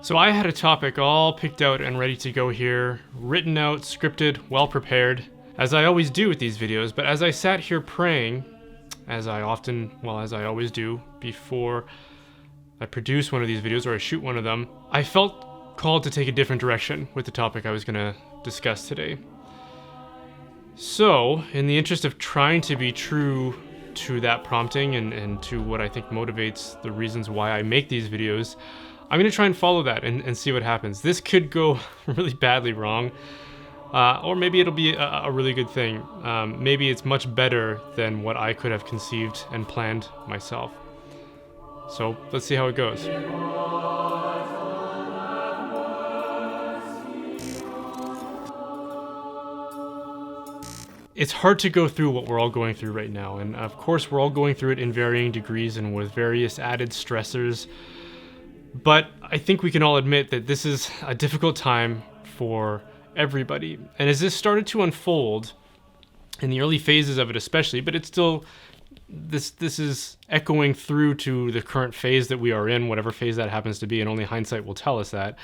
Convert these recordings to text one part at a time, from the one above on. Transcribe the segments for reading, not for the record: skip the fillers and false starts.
So I had a topic all picked out and ready to go here, written out, scripted, well prepared, as I always do with these videos. But as I sat here praying, as I always do before I produce one of these videos or I shoot one of them, I felt called to take a different direction with the topic I was going to discuss today. So, in the interest of trying to be true to that prompting and to what I think motivates the reasons why I make these videos, I'm going to try and follow that and see what happens. This could go really badly wrong, or maybe it'll be a really good thing. Maybe it's much better than what I could have conceived and planned myself. So let's see how it goes. It's hard to go through what we're all going through right now, and of course we're all going through it in varying degrees and with various added stressors. But I think we can all admit that this is a difficult time for everybody. And as this started to unfold, in the early phases of it especially, but it's still, this is echoing through to the current phase that we are in, whatever phase that happens to be, and only hindsight will tell us that.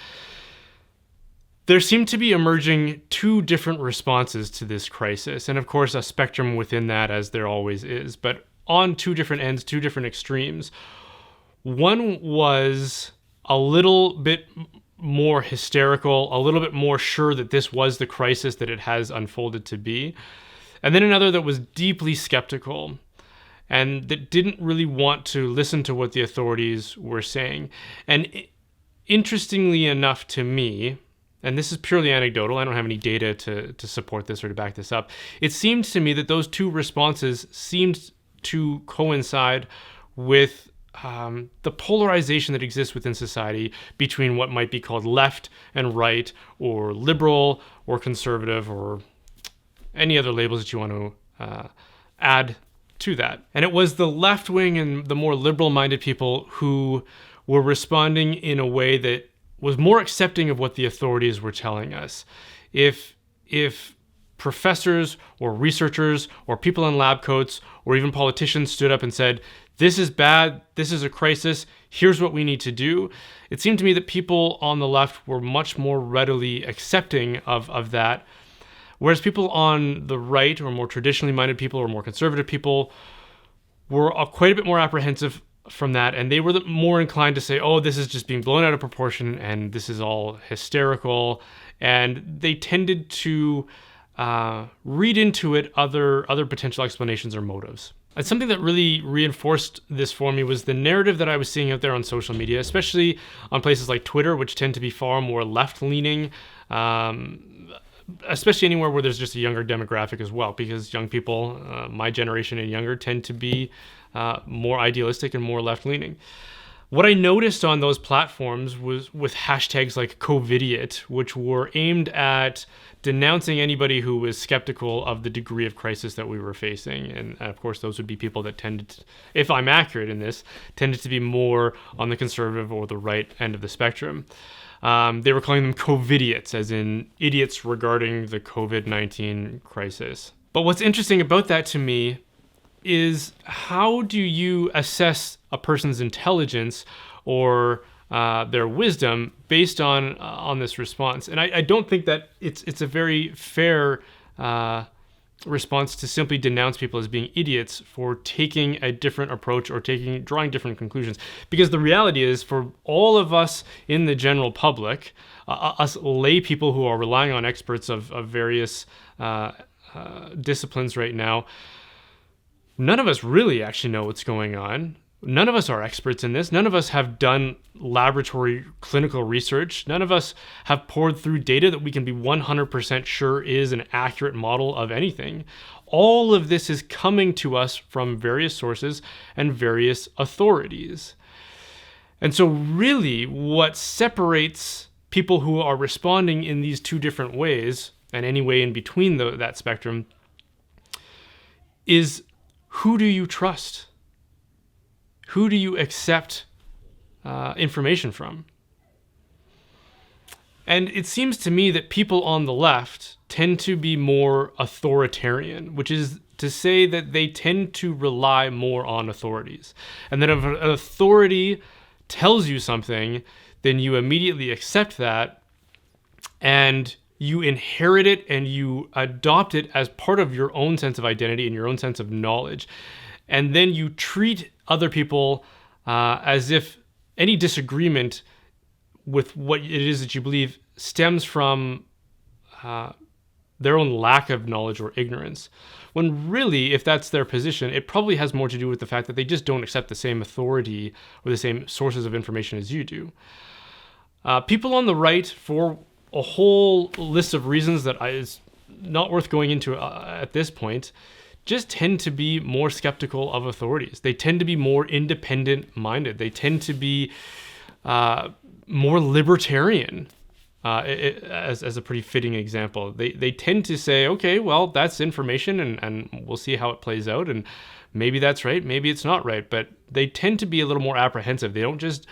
There seem to be emerging two different responses to this crisis, and of course a spectrum within that, as there always is, but on two different ends, two different extremes. One was a little bit more hysterical, a little bit more sure that this was the crisis that it has unfolded to be. And then another that was deeply skeptical and that didn't really want to listen to what the authorities were saying. And interestingly enough to me, and this is purely anecdotal, I don't have any data to support this or to back this up, it seemed to me that those two responses seemed to coincide with the polarization that exists within society between what might be called left and right, or liberal or conservative, or any other labels that you want to add to that. And it was the left wing and the more liberal-minded people who were responding in a way that was more accepting of what the authorities were telling us. If professors or researchers or people in lab coats or even politicians stood up and said, "This is bad, this is a crisis, here's what we need to do," it seemed to me that people on the left were much more readily accepting of that, whereas people on the right, or more traditionally minded people or more conservative people, were quite a bit more apprehensive from that, and they were more inclined to say, "Oh, this is just being blown out of proportion and this is all hysterical," and they tended to read into it other potential explanations or motives. And something that really reinforced this for me was the narrative that I was seeing out there on social media, especially on places like Twitter, which tend to be far more left-leaning, especially anywhere where there's just a younger demographic as well, because young people, my generation and younger, tend to be more idealistic and more left-leaning. What I noticed on those platforms was with hashtags like COVIDiot, which were aimed at denouncing anybody who was skeptical of the degree of crisis that we were facing. And of course, those would be people that tended to, if I'm accurate in this, tended to be more on the conservative or the right end of the spectrum. They were calling them COVIDiots, as in idiots regarding the COVID-19 crisis. But what's interesting about that to me is, how do you assess a person's intelligence or their wisdom based on this response? And I don't think that it's a very fair response to simply denounce people as being idiots for taking a different approach or drawing different conclusions. Because the reality is, for all of us in the general public, us lay people who are relying on experts of various disciplines right now, none of us really actually know what's going on. None of us are experts in this. None of us have done laboratory clinical research. None of us have poured through data that we can be 100% sure is an accurate model of anything. All of this is coming to us from various sources and various authorities. And so really what separates people who are responding in these two different ways, and any way in between that spectrum, is, who do you trust? Who do you accept information from? And it seems to me that people on the left tend to be more authoritarian, which is to say that they tend to rely more on authorities. And that if an authority tells you something, then you immediately accept that and you inherit it and you adopt it as part of your own sense of identity and your own sense of knowledge. And then you treat other people as if any disagreement with what it is that you believe stems from their own lack of knowledge or ignorance. When really, if that's their position, it probably has more to do with the fact that they just don't accept the same authority or the same sources of information as you do. People on the right, for a whole list of reasons that is not worth going into at this point, just tend to be more skeptical of authorities. They tend to be more independent-minded. They tend to be more libertarian, as a pretty fitting example. They tend to say, okay, well, that's information, and we'll see how it plays out, and maybe that's right, maybe it's not right, but they tend to be a little more apprehensive. They don't just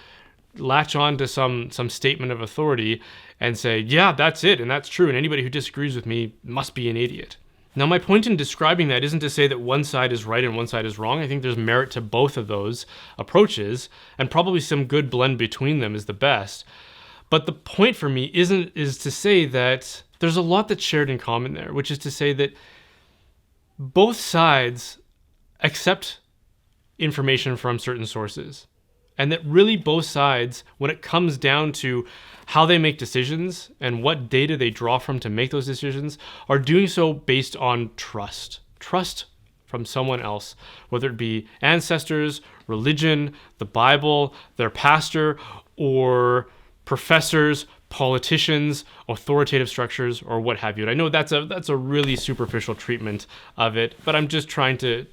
latch on to some statement of authority and say, yeah, that's it, and that's true, and anybody who disagrees with me must be an idiot. Now, my point in describing that isn't to say that one side is right and one side is wrong. I think there's merit to both of those approaches, and probably some good blend between them is the best. But the point for me is to say that there's a lot that's shared in common there, which is to say that both sides accept information from certain sources. And that really both sides, when it comes down to how they make decisions and what data they draw from to make those decisions, are doing so based on trust. Trust from someone else, whether it be ancestors, religion, the Bible, their pastor, or professors, politicians, authoritative structures, or what have you. And I know that's a really superficial treatment of it, but I'm just trying to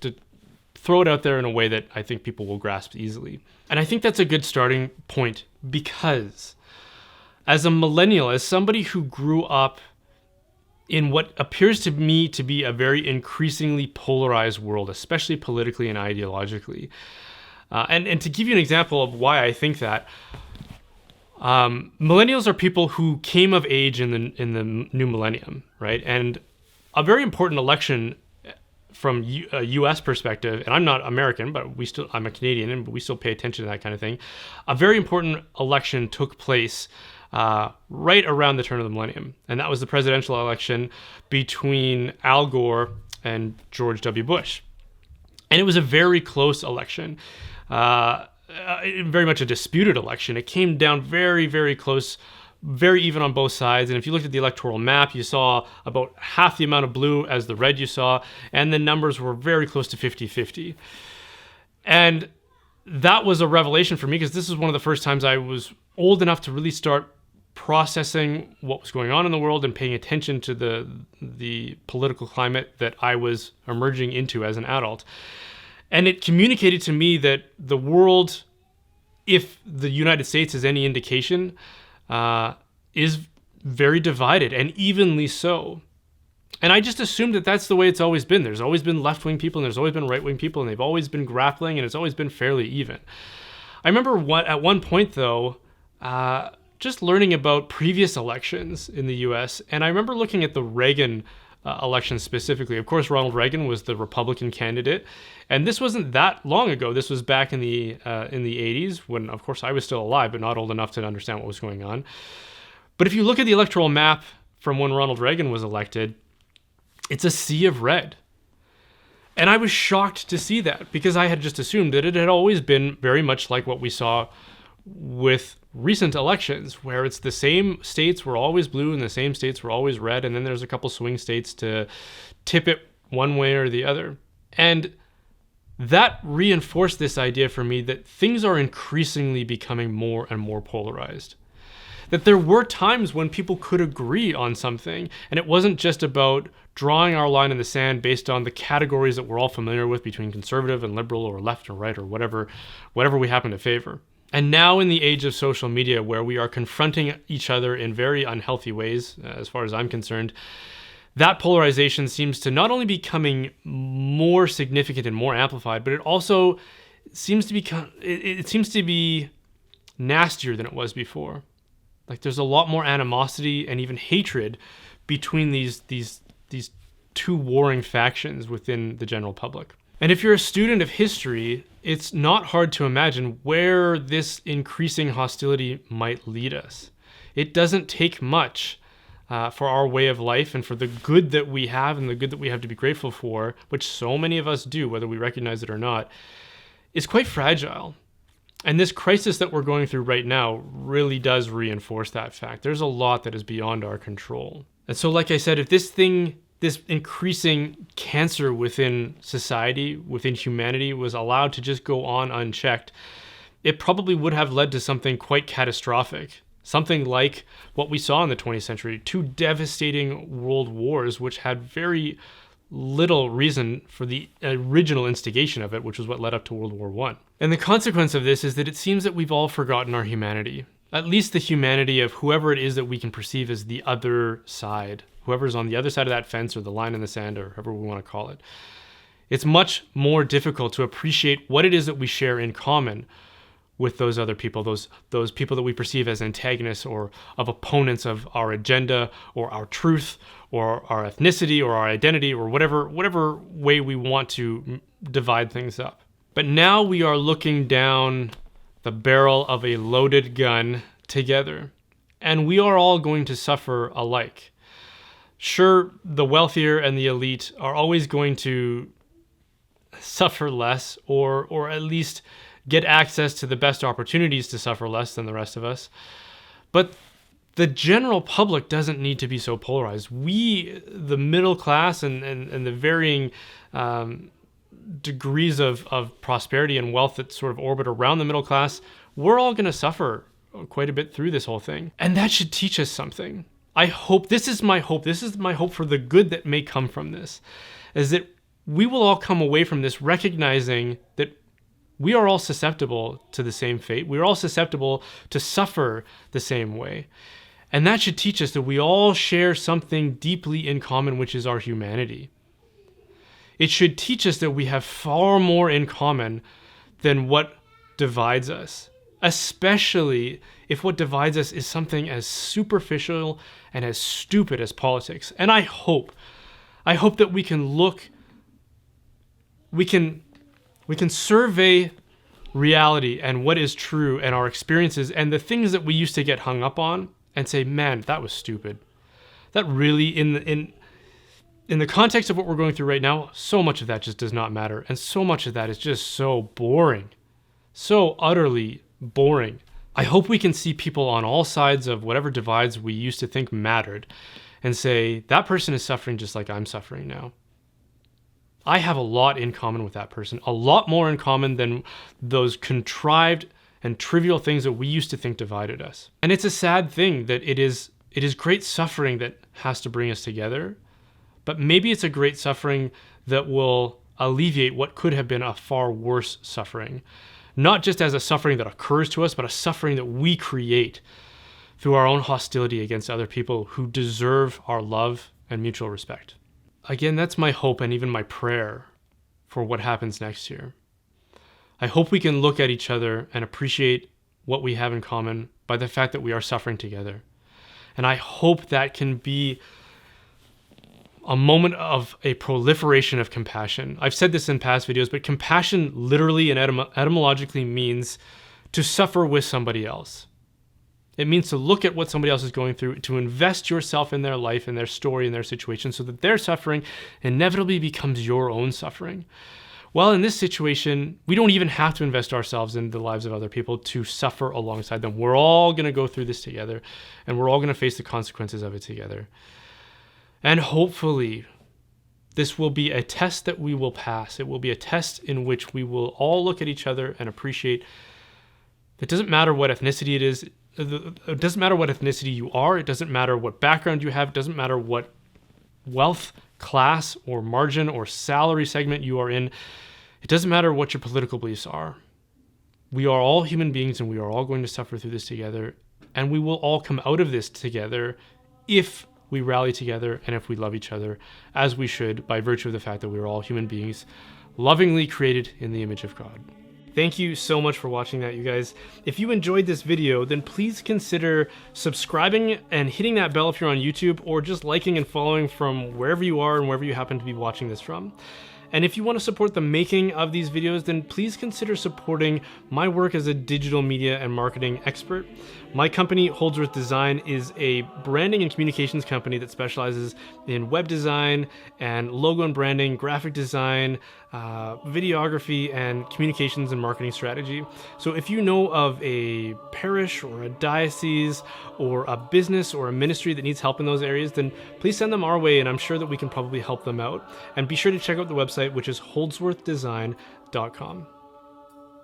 throw it out there in a way that I think people will grasp easily. And I think that's a good starting point, because as a millennial, as somebody who grew up in what appears to me to be a very increasingly polarized world, especially politically and ideologically, and to give you an example of why I think that, millennials are people who came of age in the new millennium, right? And a very important election from a U.S. perspective, and I'm not American, but I'm a Canadian, but we still pay attention to that kind of thing. A very important election took place right around the turn of the millennium, and that was the presidential election between Al Gore and George W. Bush. And it was a very close election. Very much a disputed election. It came down very, very close, very even on both sides. And if you looked at the electoral map, you saw about half the amount of blue as the red you saw, and the numbers were very close to 50-50. And that was a revelation for me, because this is one of the first times I was old enough to really start processing what was going on in the world and paying attention to the political climate that I was emerging into as an adult. And it communicated to me that the world, if the United States is any indication, is very divided, and evenly so. And I just assumed that that's the way it's always been. There's always been left-wing people, and there's always been right-wing people, and they've always been grappling, and it's always been fairly even. I remember at one point, though, just learning about previous elections in the U.S., and I remember looking at the Reagan election specifically. Of course, Ronald Reagan was the Republican candidate, and this wasn't that long ago. This was back in the 80s, when, of course, I was still alive, but not old enough to understand what was going on. But if you look at the electoral map from when Ronald Reagan was elected, it's a sea of red. And I was shocked to see that, because I had just assumed that it had always been very much like what we saw with recent elections, where it's the same states were always blue and the same states were always red, and then there's a couple swing states to tip it one way or the other. And that reinforced this idea for me that things are increasingly becoming more and more polarized. That there were times when people could agree on something, and it wasn't just about drawing our line in the sand based on the categories that we're all familiar with between conservative and liberal or left or right or whatever we happen to favor. And now, in the age of social media, where we are confronting each other in very unhealthy ways, as far as I'm concerned, that polarization seems to not only be becoming more significant and more amplified, but it also seems to be nastier than it was before. Like, there's a lot more animosity and even hatred between these two warring factions within the general public. And if you're a student of history, it's not hard to imagine where this increasing hostility might lead us. It doesn't take much for our way of life and for the good that we have and the good that we have to be grateful for, which so many of us do, whether we recognize it or not, is quite fragile. And this crisis that we're going through right now really does reinforce that fact. There's a lot that is beyond our control. And so, like I said, if this increasing cancer within society, within humanity, was allowed to just go on unchecked, it probably would have led to something quite catastrophic. Something like what we saw in the 20th century, 2 devastating world wars, which had very little reason for the original instigation of it, which was what led up to World War I. And the consequence of this is that it seems that we've all forgotten our humanity, at least the humanity of whoever it is that we can perceive as the other side, whoever's on the other side of that fence or the line in the sand or however we want to call it. It's much more difficult to appreciate what it is that we share in common with those other people, those people that we perceive as antagonists or of opponents of our agenda or our truth or our ethnicity or our identity or whatever way we want to divide things up. But now we are looking down the barrel of a loaded gun together, and we are all going to suffer alike. Sure, the wealthier and the elite are always going to suffer less or at least get access to the best opportunities to suffer less than the rest of us. But the general public doesn't need to be so polarized. We, the middle class and the varying degrees of prosperity and wealth that sort of orbit around the middle class, we're all going to suffer quite a bit through this whole thing. And that should teach us something. I hope, this is my hope for the good that may come from this, is that we will all come away from this recognizing that we are all susceptible to the same fate. We're all susceptible to suffer the same way. And that should teach us that we all share something deeply in common, which is our humanity. It should teach us that we have far more in common than what divides us, especially if what divides us is something as superficial and as stupid as politics. And I hope that we can survey reality and what is true and our experiences and the things that we used to get hung up on and say, man, that was stupid. That really, in the context of what we're going through right now, so much of that just does not matter. And so much of that is just so boring, so utterly boring. I hope we can see people on all sides of whatever divides we used to think mattered and say, that person is suffering just like I'm suffering now. I have a lot in common with that person, a lot more in common than those contrived and trivial things that we used to think divided us. And it's a sad thing that it is great suffering that has to bring us together, but maybe it's a great suffering that will alleviate what could have been a far worse suffering. Not just as a suffering that occurs to us, but a suffering that we create through our own hostility against other people who deserve our love and mutual respect. Again, that's my hope and even my prayer for what happens next year. I hope we can look at each other and appreciate what we have in common by the fact that we are suffering together. And I hope that can be a moment of a proliferation of compassion. I've said this in past videos, but compassion literally and etymologically means to suffer with somebody else. It means to look at what somebody else is going through, to invest yourself in their life and their story and their situation so that their suffering inevitably becomes your own suffering. Well, in this situation, we don't even have to invest ourselves in the lives of other people to suffer alongside them. We're all going to go through this together, and we're all going to face the consequences of it together. And hopefully, this will be a test that we will pass. It will be a test in which we will all look at each other and appreciate it doesn't matter what ethnicity it is. It doesn't matter what ethnicity you are. It doesn't matter what background you have. It doesn't matter what wealth, class, or margin or salary segment you are in. It doesn't matter what your political beliefs are. We are all human beings and we are all going to suffer through this together. And we will all come out of this together if we rally together and if we love each other as we should by virtue of the fact that we are all human beings lovingly created in the image of God. Thank you so much for watching that, you guys. If you enjoyed this video, then please consider subscribing and hitting that bell if you're on YouTube, or just liking and following from wherever you are and wherever you happen to be watching this from. And if you want to support the making of these videos, then please consider supporting my work as a digital media and marketing expert. My company, Holdsworth Design, is a branding and communications company that specializes in web design and logo and branding, graphic design, videography, and communications and marketing strategy. So if you know of a parish or a diocese or a business or a ministry that needs help in those areas, then please send them our way, and I'm sure that we can probably help them out. And be sure to check out the website, which is holdsworthdesign.com.